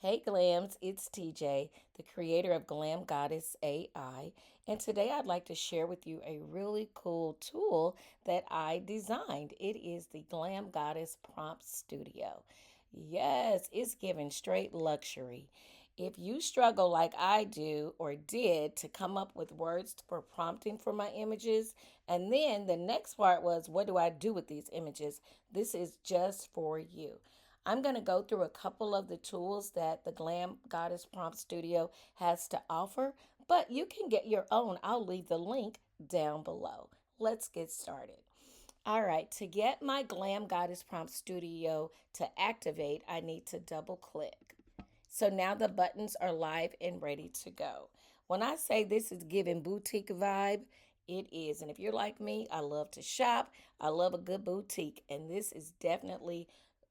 Hey Glams, it's TJ, the creator of Glam Goddess AI, and today I'd like to share with you a really cool tool that I designed. It is the Glam Goddess Prompt Studio. Yes, it's giving straight luxury. If you struggle like I do or did to come up with words for prompting for my images, and then the next part was, what do I do with these images? This is just for you. I'm going to go through a couple of the tools that the Glam Goddess Prompt Studio has to offer, but you can get your own. I'll leave the link down below. Let's get started. All right, to get my Glam Goddess Prompt Studio to activate, I need to double click. So now the buttons are live and ready to go. When I say this is giving boutique vibe, it is. And if you're like me, I love to shop. I love a good boutique. And this is definitely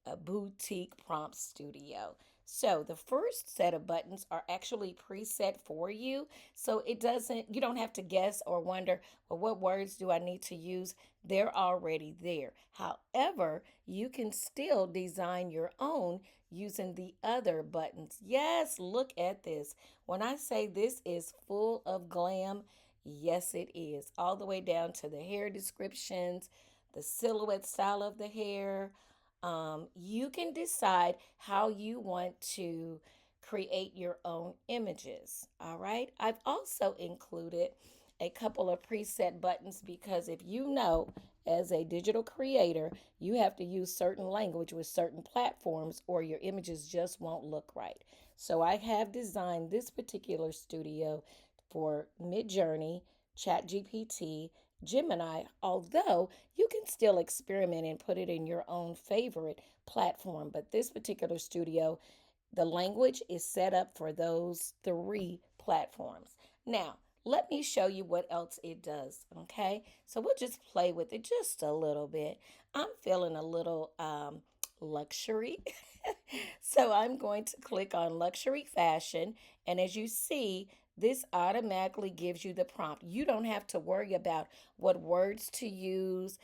a boutique prompt studio. So the first set of buttons are actually preset for you. So you don't have to guess or wonder, well, what words do I need to use? They're already there. However, you can still design your own using the other buttons. Yes, look at this. When I say this is full of glam, yes, it is. All the way down to the hair descriptions, the silhouette style of the hair. You can decide how you want to create your own images. All right. I've also included a couple of preset buttons because if you know, as a digital creator, you have to use certain language with certain platforms or your images just won't look right. So I have designed this particular studio for Midjourney, ChatGPT, Gemini, although you can still experiment and put it in your own favorite platform. But this particular studio, the language is set up for those three platforms. Now, let me show you what else it does, okay? So we'll just play with it just a little bit. I'm feeling a little luxury. So I'm going to click on luxury fashion. And as you see, this automatically gives you the prompt. You don't have to worry about what words to use,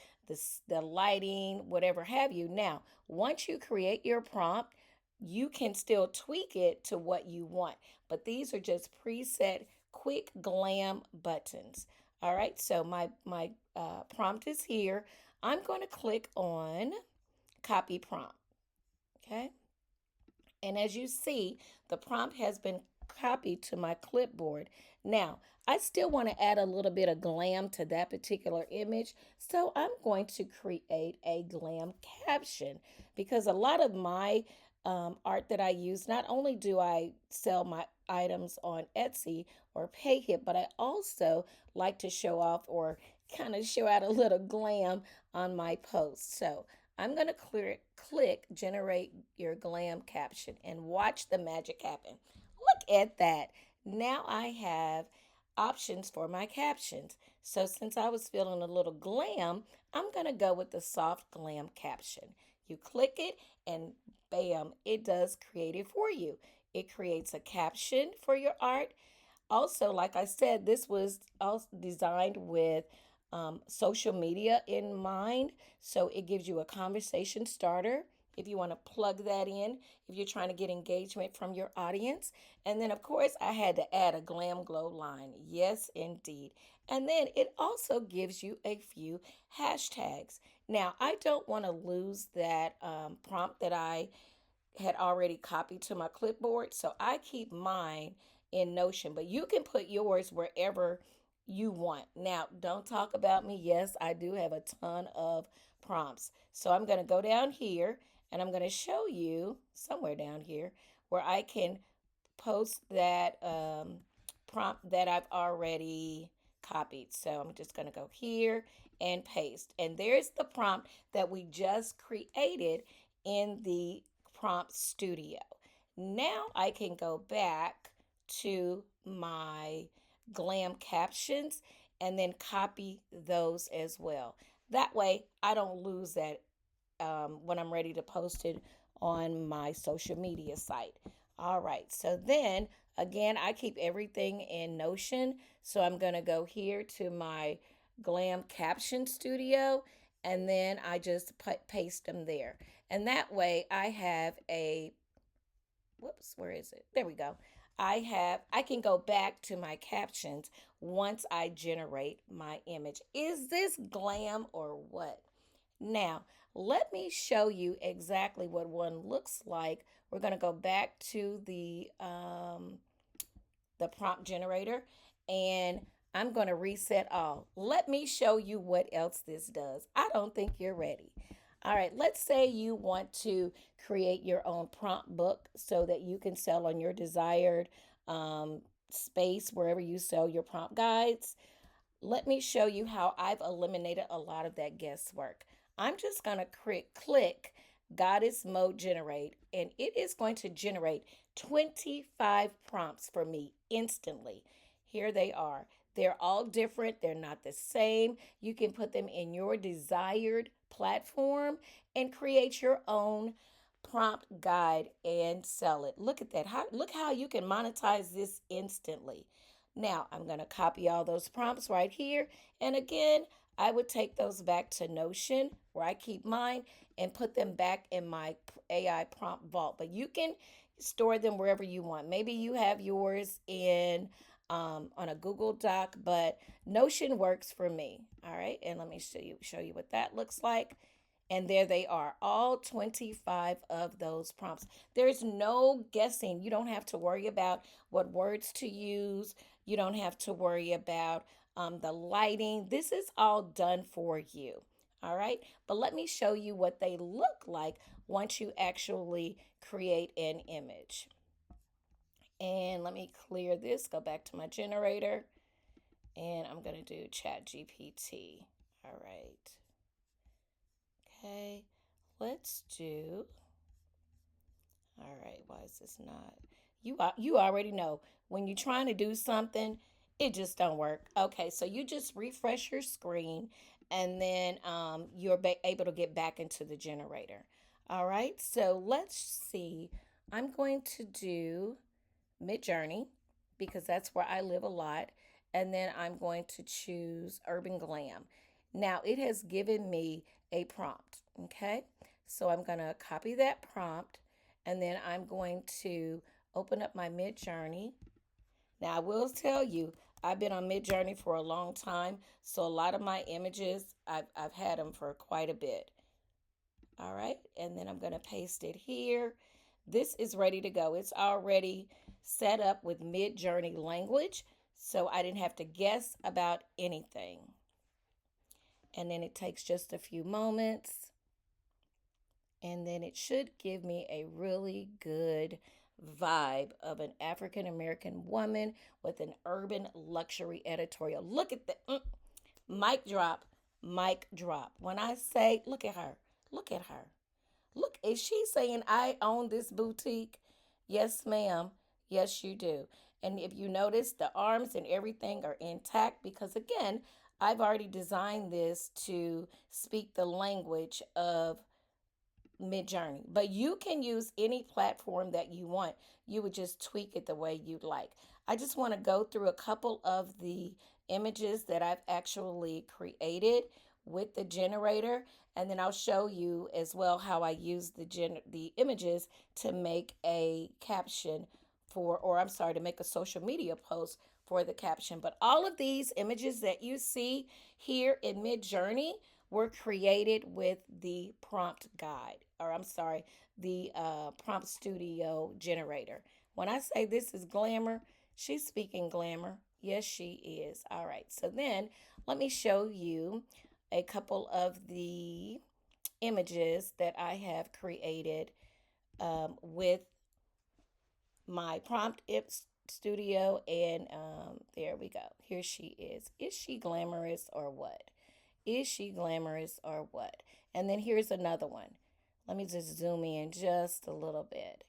the lighting, whatever have you. Now, once you create your prompt, you can still tweak it to what you want. But these are just preset quick glam buttons. All right, so my prompt is here. I'm going to click on copy prompt. Okay. And as you see, the prompt has been copied to my clipboard. Now, I still want to add a little bit of glam to that particular image. So I'm going to create a glam caption because a lot of my art that I use, not only do I sell my items on Etsy or Payhip, but I also like to show off or kind of show out a little glam on my posts. So I'm going to click generate your glam caption and watch the magic happen. Look at that. Now I have options for my captions. So since I was feeling a little glam, I'm going to go with the soft glam caption. You click it and bam, it does create it for you. It creates a caption for your art. Also, like I said, this was also designed with social media in mind. So it gives you a conversation starter if you want to plug that in, if you're trying to get engagement from your audience. And then, of course, I had to add a glam glow line. Yes, indeed. And then it also gives you a few hashtags. Now, I don't want to lose that prompt that I had already copied to my clipboard. So I keep mine in Notion, but you can put yours wherever you want. Now, don't talk about me. Yes, I do have a ton of prompts. So I'm going to go down here and I'm going to show you somewhere down here where I can post that prompt that I've already copied. So I'm just going to go here and paste. And there's the prompt that we just created in the prompt studio. Now I can go back to my glam captions and then copy those as well. That way I don't lose that when I'm ready to post it on my social media site. All right, so then again, I keep everything in Notion. So I'm going to go here to my Glam Caption Studio and then I just paste them there. And that way I have a Whoops, where is it? There we go. I can go back to my captions once I generate my image. Is this glam or what? Now, let me show you exactly what one looks like. We're going to go back to the prompt generator, and I'm going to reset all. Let me show you what else this does. I don't think you're ready. All right, let's say you want to create your own prompt book so that you can sell on your desired space wherever you sell your prompt guides. Let me show you how I've eliminated a lot of that guesswork. I'm just going to click Goddess Mode Generate, and it is going to generate 25 prompts for me instantly. Here they are. They're all different. They're not the same. You can put them in your desired platform and create your own prompt guide and sell it. Look at that. Look how you can monetize this instantly. Now, I'm going to copy all those prompts right here. And again, I would take those back to Notion where I keep mine and put them back in my AI prompt vault. But you can store them wherever you want. Maybe you have yours in on a Google Doc, but Notion works for me. All right, and let me show you what that looks like. And there they are, all 25 of those prompts. There's no guessing. You don't have to worry about what words to use. You don't have to worry about the lighting. This is all done for you. All right. But let me show you what they look like once you actually create an image. And let me clear this, go back to my generator, and I'm going to do Chat GPT. All right. Okay, let's do. All right, why is this not? You already know when you're trying to do something, it just don't work. Okay, so you just refresh your screen, and then you're able to get back into the generator. All right, so let's see. I'm going to do Midjourney because that's where I live a lot, and then I'm going to choose Urban Glam. Now it has given me a prompt. Okay, so I'm going to copy that prompt, and then I'm going to open up my Midjourney. Now I will tell you, I've been on Midjourney for a long time, so a lot of my images, I've had them for quite a bit. All right, and then I'm going to paste it here. This is ready to go. It's already set up with Midjourney language, so I didn't have to guess about anything. And then it takes just a few moments. And then it should give me a really good vibe of an African American woman with an urban luxury editorial. Look at the mic drop, mic drop. When I say, look at her, look at her. Look, is she saying I own this boutique? Yes, ma'am. Yes, you do. And if you notice, the arms and everything are intact because, again, I've already designed this to speak the language of Midjourney, but you can use any platform that you want. You would just tweak it the way you'd like. I just want to go through a couple of the images that I've actually created with the generator, and then I'll show you as well how I use the images to make a caption for, or I'm sorry, to make a social media post for the caption. But all of these images that you see here in Midjourney were created with the prompt guide, or I'm sorry, the prompt studio generator. When I say this is glamour, she's speaking glamour. Yes, she is. All right, so then let me show you a couple of the images that I have created with my prompt studio, and there we go. Here she is. Is she glamorous or what? Is she glamorous or what? And then here's another one. Let me just zoom in just a little bit.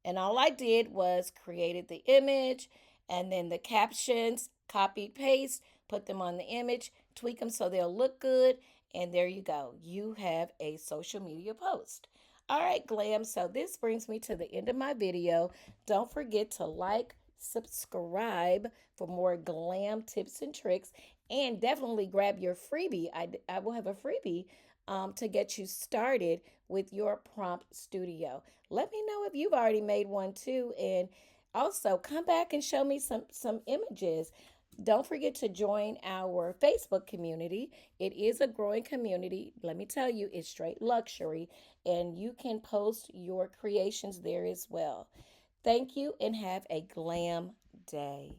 And all I did was created the image and then the captions, copy, paste, put them on the image, tweak them so they'll look good. And there you go. You have a social media post. All right, Glam. So this brings me to the end of my video. Don't forget to like, subscribe for more Glam tips and tricks. And definitely grab your freebie. I will have a freebie to get you started with your prompt studio. Let me know if you've already made one too, and also come back and show me some images. Don't forget to join our Facebook community. It is a growing community. Let me tell you, it's straight luxury, and you can post your creations there as well. Thank you and have a glam day.